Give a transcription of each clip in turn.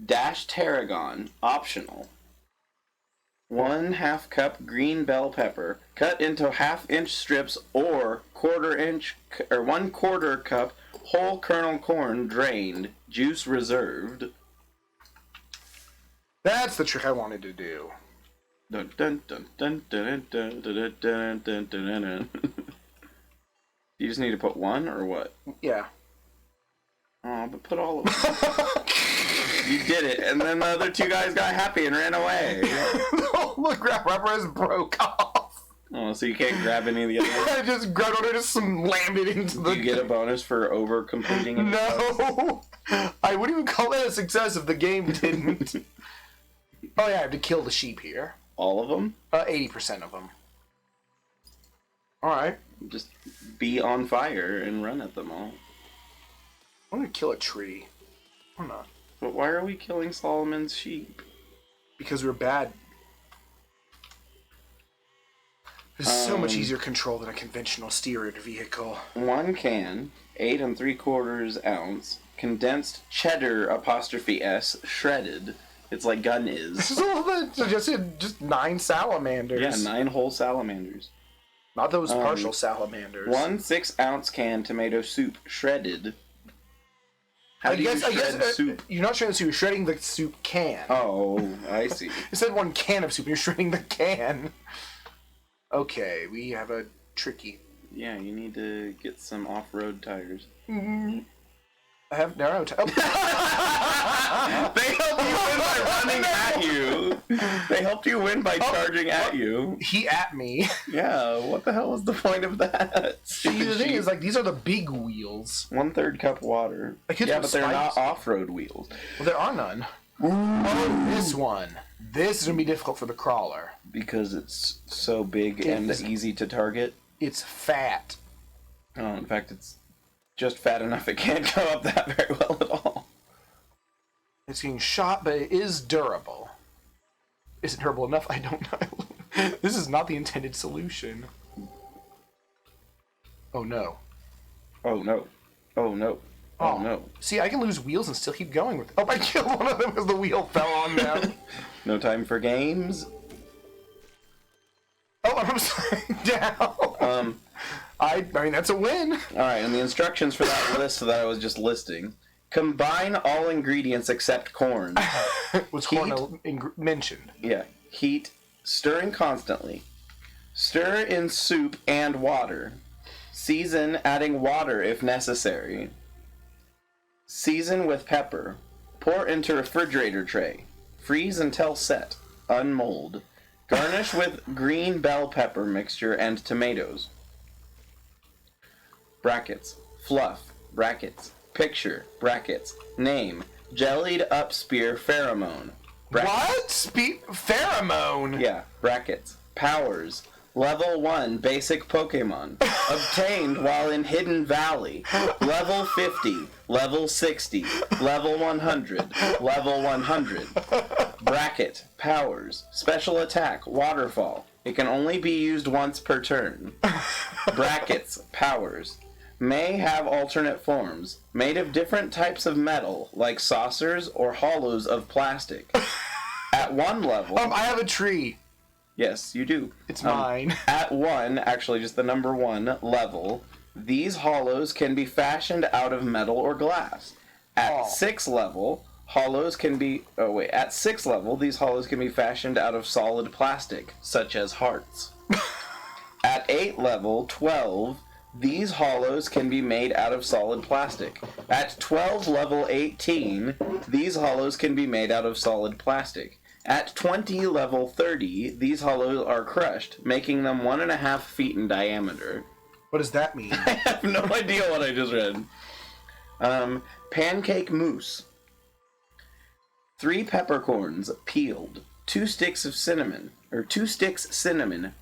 Dashed tarragon, optional. 1/2 cup green bell pepper, cut into 1/2-inch strips, or 1/4 cup whole kernel corn, drained, juice reserved. That's the trick I wanted to do. Dun, dun, dun, dun, dun, dun, dun, dun, dun, dun, dun. You just need to put one, or what? Yeah. Oh, but put all of them. You did it, and then the other two guys got happy and ran away. The grabber has broke off. Oh, so you can't grab any of the others? I just grabbed one and just slammed it into the... Do you get a bonus for over-completing it? No! I wouldn't even call that a success if the game didn't. Oh yeah, I have to kill the sheep here. All of them? 80% of them. Alright. Just be on fire and run at them all. I'm gonna kill a tree. Or not. But why are we killing Solomon's sheep? Because we're bad. It's so much easier control than a conventional steered vehicle. 1 can, 8 3/4 ounce, condensed cheddar '(S), shredded. It's like gun is. This is all that just 9 salamanders. Yeah, 9 whole salamanders. Not those partial salamanders. 1 6-ounce can tomato soup, shredded. How do you shred soup? You're not shredding the soup, you're shredding the soup can. Oh, I see. It said 1 can of soup, you're shredding the can. Okay, we have a tricky. Yeah, you need to get some off-road tires. I have narrow tires. They helped you win by running at you. They helped you win by charging at you. He at me. Yeah, what the hell was the point of that? See, the thing is, like, these are the big wheels. 1/3 cup water. Yeah, but they're not off-road wheels. Well, there are none. Oh, this one. This is going to be difficult for the crawler. Because it's so big and easy to target? It's fat. Oh, in fact, it's just fat enough it can't go up that very well at all. It's getting shot, but it is durable. Is it durable enough? I don't know. This is not the intended solution. Oh no. Oh no. Oh no. Oh no. See, I can lose wheels and still keep going with it. Oh, I killed one of them as the wheel fell on them. No time for games. Oh, I'm upside down. I mean, that's a win. Alright, and the instructions for that list that I was just listing. Combine all ingredients except corn. Was corn mentioned? Yeah. Heat. Stirring constantly. Stir in soup and water. Season, adding water if necessary. Season with pepper. Pour into refrigerator tray. Freeze until set. Unmold. Garnish with green bell pepper mixture and tomatoes. Brackets. Fluff. Brackets. Picture. Brackets. Name. Jellied up spear pheromone. Brackets. What? Pheromone? Yeah. Brackets. Powers. Level 1 basic Pokemon. Obtained while in Hidden Valley. Level 50. Level 60. Level 100. Level 100. Bracket. Powers. Special attack. Waterfall. It can only be used once per turn. Brackets. Powers. May have alternate forms. Made of different types of metal, like saucers or hollows of plastic. At 1 level... I have a tree. Yes, you do. It's mine. At 1, actually just the number 1 level, these hollows can be fashioned out of metal or glass. At 6 level, hollows can be... Oh, wait. At 6 level, these hollows can be fashioned out of solid plastic, such as hearts. At 8 level, 12, these hollows can be made out of solid plastic. At 12 level 18, these hollows can be made out of solid plastic. At 20 level 30, these hollows are crushed, making them 1.5 feet in diameter. What does that mean? I have no idea what I just read. Pancake mousse. 3 peppercorns peeled. 2 sticks cinnamon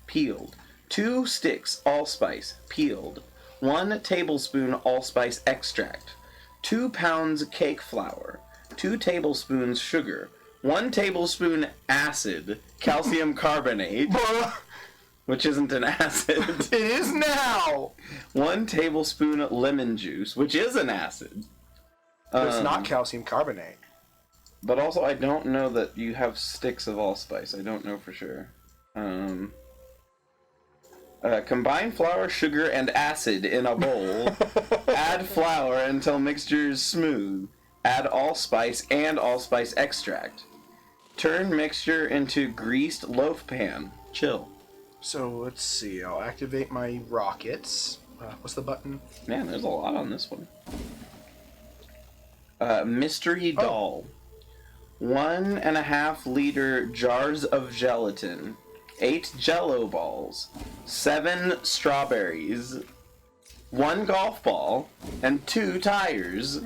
peeled. 2 sticks allspice peeled. 1 tablespoon allspice extract. 2 pounds cake flour. 2 tablespoons sugar. 1 tablespoon acid, calcium carbonate, which isn't an acid. It is now! 1 tablespoon lemon juice, which is an acid. But it's not calcium carbonate. But also, I don't know that you have sticks of allspice. I don't know for sure. Combine flour, sugar, and acid in a bowl. Add flour until mixture is smooth. Add allspice and allspice extract. Turn mixture into greased loaf pan. Chill. So let's see. I'll activate my rockets. What's the button? Man, there's a lot on this one. Mystery doll. 1.5 liter jars of gelatin. 8 Jello balls. 7 strawberries. 1 golf ball. And 2 tires.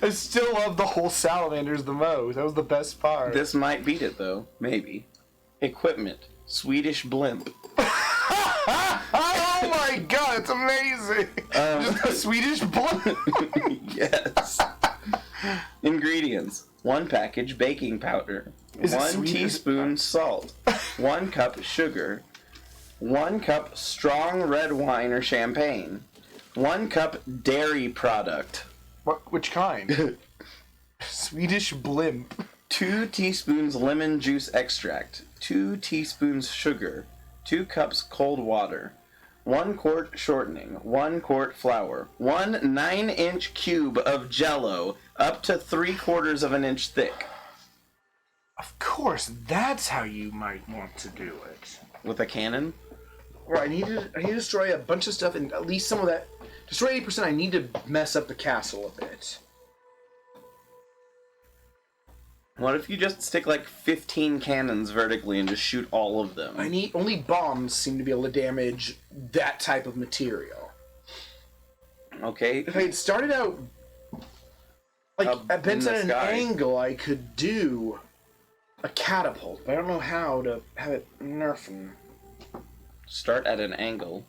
I still love the whole salamanders the most. That was the best part. This might beat it, though. Maybe. Equipment. Swedish blimp. Oh my god, it's amazing! Just a Swedish blimp. Yes. Ingredients. 1 package baking powder. Is it 1 Swedish? teaspoon salt. 1 cup sugar. 1 cup strong red wine or champagne. 1 cup dairy product. Which kind? Swedish blimp. 2 teaspoons lemon juice extract. 2 teaspoons sugar. 2 cups cold water. 1 quart shortening. 1 quart flour. 1 9-inch cube of Jello up to 3/4 of an inch thick. Of course, that's how you might want to do it. With a cannon? Right, I need to destroy a bunch of stuff, and at least some of that. Destroy 80%. I need to mess up the castle a bit. What if you just stick like 15 cannons vertically and just shoot all of them? I need only bombs seem to be able to damage that type of material. Okay. If I had started out like bent at an angle, I could do a catapult. But I don't know how to have it nerfing. Start at an angle.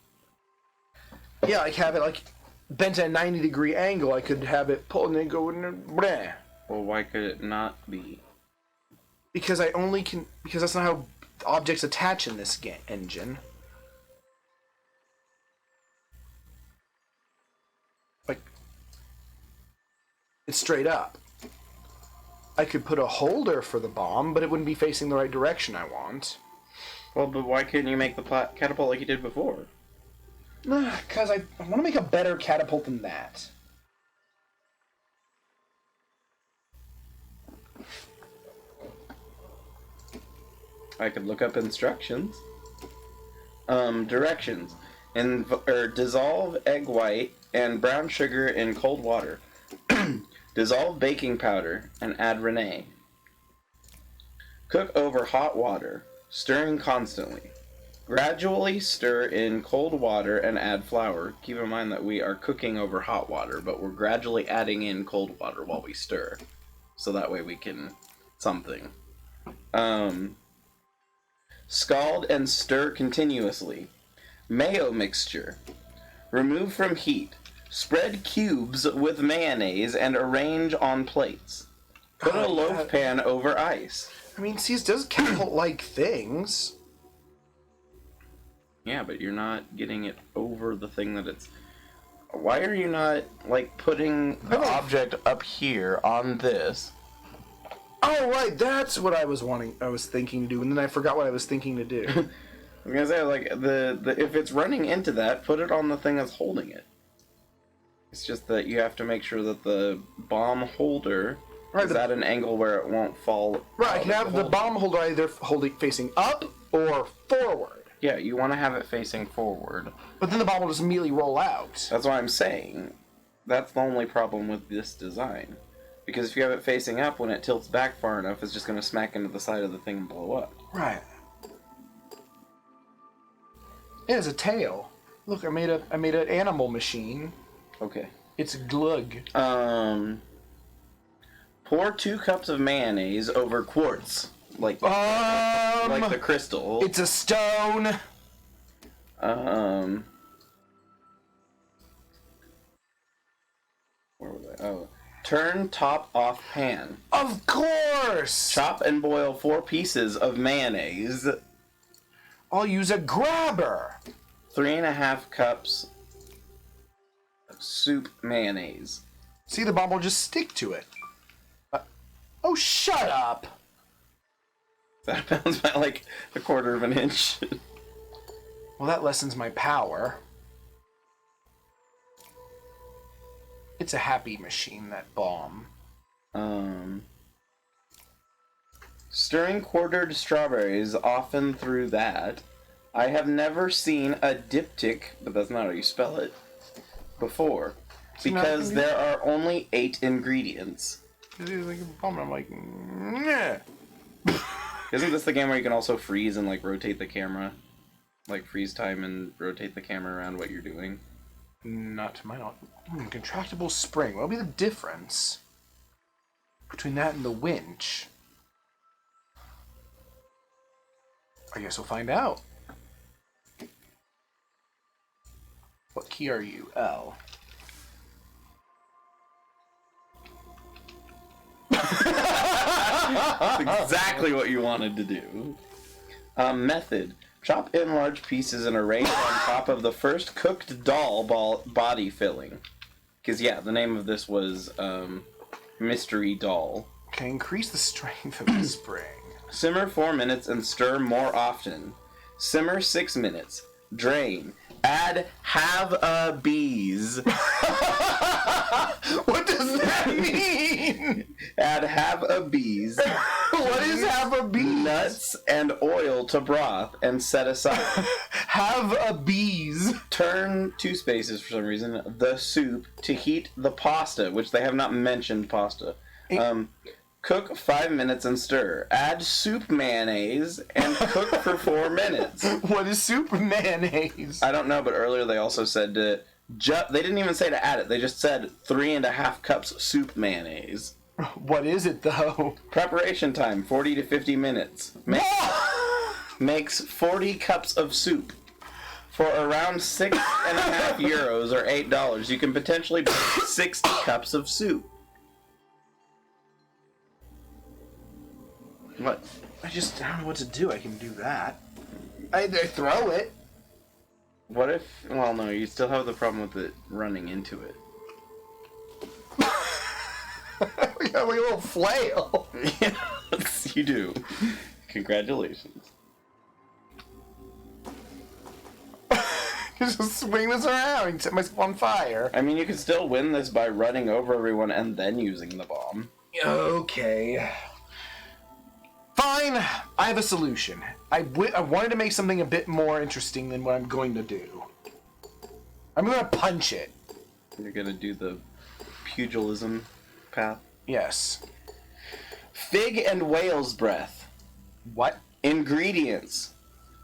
Yeah, like have it like bent at a 90-degree angle. I could have it pull and then go in there. Bleh. Well, why could it not be? Because I only can. Because that's not how objects attach in this engine. Like, it's straight up. I could put a holder for the bomb, but it wouldn't be facing the right direction I want. Well, but why couldn't you make the catapult like you did before? Because I want to make a better catapult than that. I could look up instructions. Directions. Dissolve egg white and brown sugar in cold water. Dissolve baking powder and add Renee. Cook over hot water, stirring constantly. Gradually stir in cold water and add flour. Keep in mind that we are cooking over hot water, but we're gradually adding in cold water while we stir. So that way we can something. Scald and stir continuously. Mayo mixture. Remove from heat. Spread cubes with mayonnaise and arrange on plates. Put a loaf pan over ice. I mean, see, it does catapult-like things. Yeah, but you're not getting it over the thing that it's... Why are you not, like, putting the object up here on this? Oh, right, that's what I was thinking to do, and then I forgot what I was thinking to do. I was gonna say, like, if it's running into that, put it on the thing that's holding it. It's just that you have to make sure that the bomb holder is at an angle where it won't fall. Right, I can have the bomb holder either facing up or forward. Yeah, you want to have it facing forward. But then the bomb will just immediately roll out. That's what I'm saying. That's the only problem with this design. Because if you have it facing up, when it tilts back far enough, it's just going to smack into the side of the thing and blow up. Right. It has a tail. Look, I made an animal machine. Okay. It's glug. Pour 2 cups of mayonnaise over quartz. Like the crystal. It's a stone. Where was I? Oh. Turn top off pan. Of course! Chop and boil 4 pieces of mayonnaise. I'll use a grabber. 3.5 cups of soup mayonnaise. See, the bomb will just stick to it. shut up! That bounds by like a quarter of an inch. Well, that lessens my power. It's a happy machine, that bomb. Stirring quartered strawberries often through that. I have never seen a diptych, but that's not how you spell it, before. Because there are only 8 ingredients. It's like a bomb, and I'm like, nah. Isn't this the game where you can also freeze and like rotate the camera? Like freeze time and rotate the camera around what you're doing? Not to my knowledge. Contractible spring. What'll be the difference between that and the winch? I guess we'll find out. What key are you? L. That's exactly what you wanted to do. Method. Chop in large pieces and arrange on top of the first cooked doll body filling. Because, yeah, the name of this was Mystery Doll. Okay, increase the strength of the spring. Simmer 4 minutes and stir more often. Simmer 6 minutes. Drain. Add have a bees. What does that mean? Add have a bees. What is have a bees? Nuts and oil to broth and set aside. Have a bees. Turn 2 spaces for some reason. The soup to heat the pasta, which they have not mentioned pasta. Cook 5 minutes and stir. Add soup mayonnaise and cook for 4 minutes. What is soup mayonnaise? I don't know, but earlier they also said to... they didn't even say to add it. They just said 3.5 cups soup mayonnaise. What is it, though? Preparation time, 40 to 50 minutes. Makes 40 cups of soup. For around €6.50 or $8, you can potentially make 60 cups of soup. What? I don't know what to do. I can do that. I throw it. What if... Well, no, you still have the problem with it running into it. We got like a little flail. Yes, you do. Congratulations. Just swing this around and set myself on fire. I mean, you can still win this by running over everyone and then using the bomb. Okay. Fine. I have a solution. I wanted to make something a bit more interesting than what I'm going to do. I'm going to punch it. You're going to do the pugilism path? Yes. Fig and whale's breath. What? Ingredients.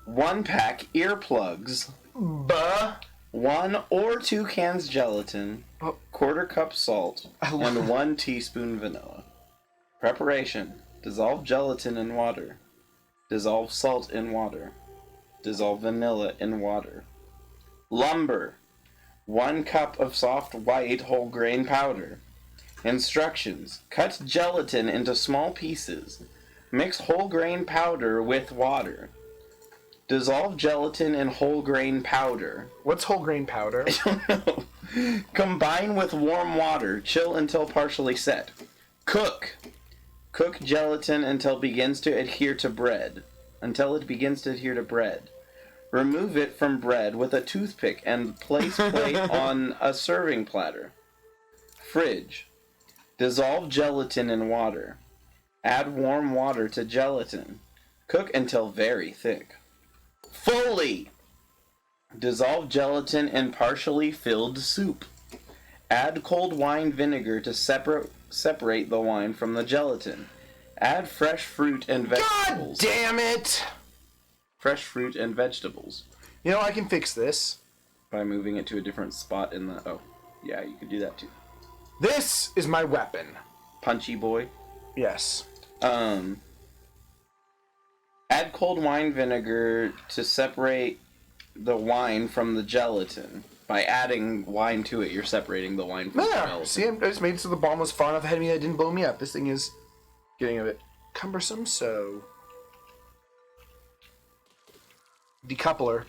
1 pack earplugs. 1 or 2 cans gelatin. 1/4 cup salt. And 1 teaspoon vanilla. Preparation. Dissolve gelatin in water. Dissolve salt in water. Dissolve vanilla in water. Lumber. 1 cup of soft white whole grain powder. Instructions. Cut gelatin into small pieces. Mix whole grain powder with water. Dissolve gelatin in whole grain powder. What's whole grain powder? I don't know. Combine with warm water. Chill until partially set. Cook. Cook gelatin until it begins to adhere to bread. Remove it from bread with a toothpick and place plate on a serving platter. Fridge. Dissolve gelatin in water. Add warm water to gelatin. Cook until very thick. Foley. Dissolve gelatin in partially filled soup. Add cold wine vinegar to separate the wine from the gelatin. Add fresh fruit and vegetables. God damn it! Fresh fruit and vegetables. You know, I can fix this. By moving it to a different spot in the... Oh, yeah, you could do that too. This is my weapon. Punchy boy. Yes. Add cold wine vinegar to separate the wine from the gelatin. By adding wine to it, you're separating the wine from the gelatin. See, I just made it so the bomb was far enough ahead of me that it didn't blow me up. This thing is getting a bit cumbersome, so... Decoupler.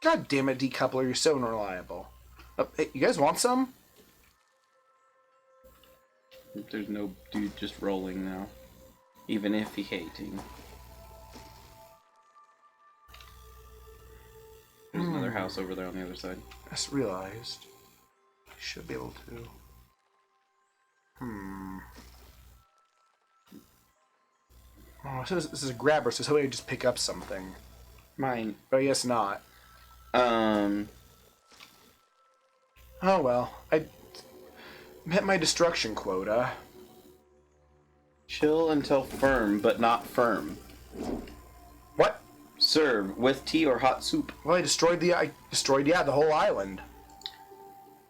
God damn it, decoupler, you're so unreliable. Oh, hey, you guys want some? There's no dude just rolling now. Even if he hating. There's another house over there on the other side. I just realized. Should be able to. Oh, so this is a grabber, so somebody just pick up something. Mine. But I guess not. Oh well. I met my destruction quota. Chill until firm, but not firm. What? Serve with tea or hot soup. Well, I destroyed the whole island.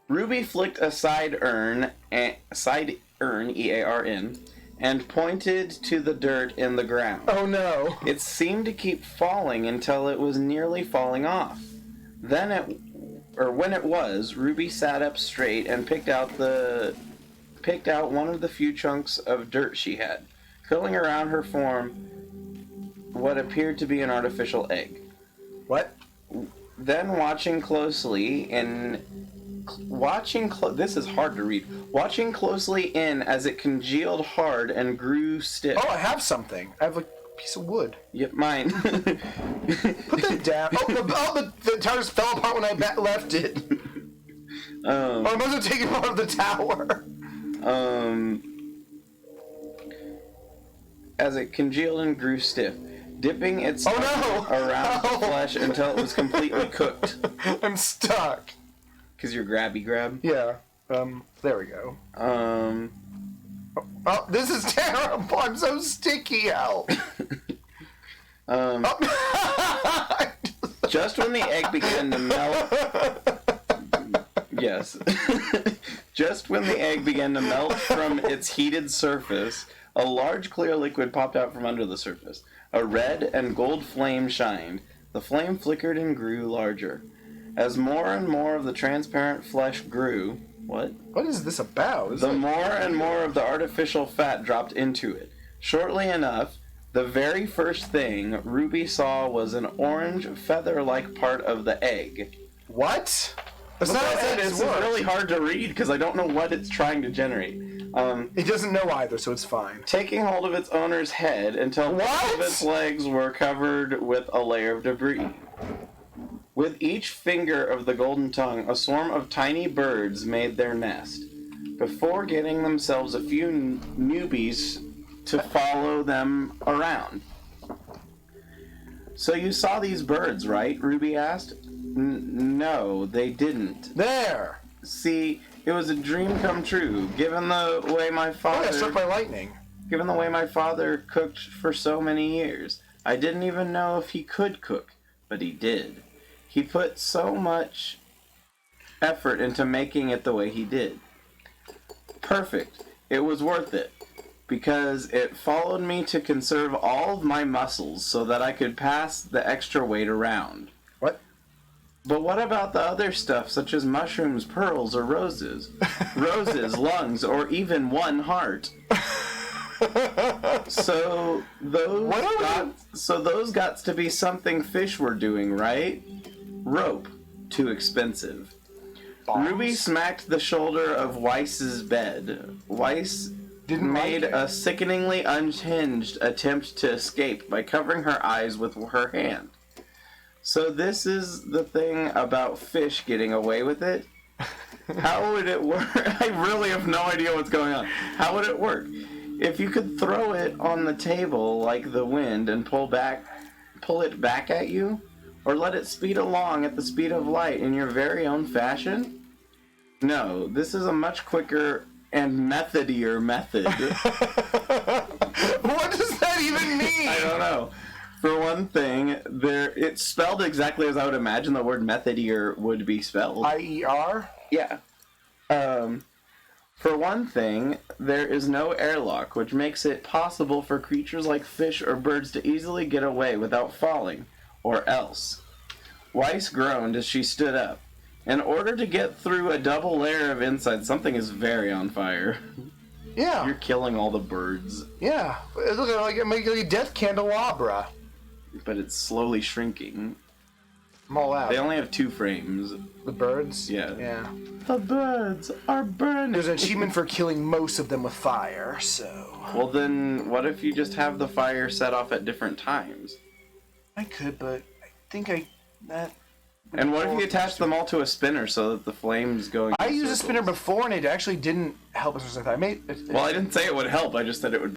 Ruby flicked a side urn, E-A-R-N, and pointed to the dirt in the ground. Oh no. It seemed to keep falling until it was nearly falling off. When it was, Ruby sat up straight and picked out one of the few chunks of dirt she had, curling around her form what appeared to be an artificial egg. What? Then watching closely this is hard to read. Watching closely in as it congealed hard and grew stiff. Oh, I have something. I have a piece of wood. Yep, mine. Put that down. The tower just fell apart when I left it. I must have taken part of the tower. As it congealed and grew stiff, dipping its tongue around the flesh until it was completely cooked. I'm stuck. Because you're grabby grab? Yeah. There we go. Oh, this is terrible. I'm so sticky, help. Just when the egg began to melt... Yes. Just when the egg began to melt from its heated surface, a large clear liquid popped out from under the surface. A red and gold flame shined. The flame flickered and grew larger. As more and more of the transparent flesh grew... What? What is this about? The more and more of the artificial fat dropped into it. Shortly enough, the very first thing Ruby saw was an orange feather-like part of the egg. What? That's not how eggs It's work. really hard to read because I don't know what it's trying to generate. It doesn't know either, so it's fine. Taking hold of its owner's head until both of its legs were covered with a layer of debris. With each finger of the golden tongue, a swarm of tiny birds made their nest, before getting themselves a few newbies to follow them around. So you saw these birds, right? Ruby asked. No, they didn't. There! See, it was a dream come true, given the way my father... I got struck by lightning. Given the way my father cooked for so many years. I didn't even know if he could cook, but he did. He put so much effort into making it the way he did. Perfect. It was worth it. Because it followed me to conserve all of my muscles so that I could pass the extra weight around. What? But what about the other stuff, such as mushrooms, pearls, or roses? Roses, lungs, or even one heart. So those got to be something fish were doing, right? Rope. Too expensive. Bombs. Ruby smacked the shoulder of Weiss's bed. Weiss made a sickeningly unhinged attempt to escape by covering her eyes with her hand. So this is the thing about fish getting away with it? How would it work? I really have no idea what's going on. How would it work? If you could throw it on the table like the wind and pull it back at you, or let it speed along at the speed of light in your very own fashion? No, this is a much quicker and methodier method. What does that even mean? I don't know. For one thing, it's spelled exactly as I would imagine the word methodier would be spelled. I-E-R? Yeah. For one thing, there is no airlock, which makes it possible for creatures like fish or birds to easily get away without falling. Or else. Weiss groaned as she stood up. In order to get through a double layer of inside, something is very on fire. Yeah. You're killing all the birds. Yeah. It looks like a death candelabra. But it's slowly shrinking. I'm all out. They only have 2 frames. The birds? Yeah. Yeah. The birds are burning. There's an achievement for killing most of them with fire, so... Well, then, what if you just have the fire set off at different times? I could, but I think that... And what if you attach them all to a spinner so that the flames go in I used a circles? spinner before, and it actually didn't help us. I thought I made. Well, I didn't say it would help. I just said it would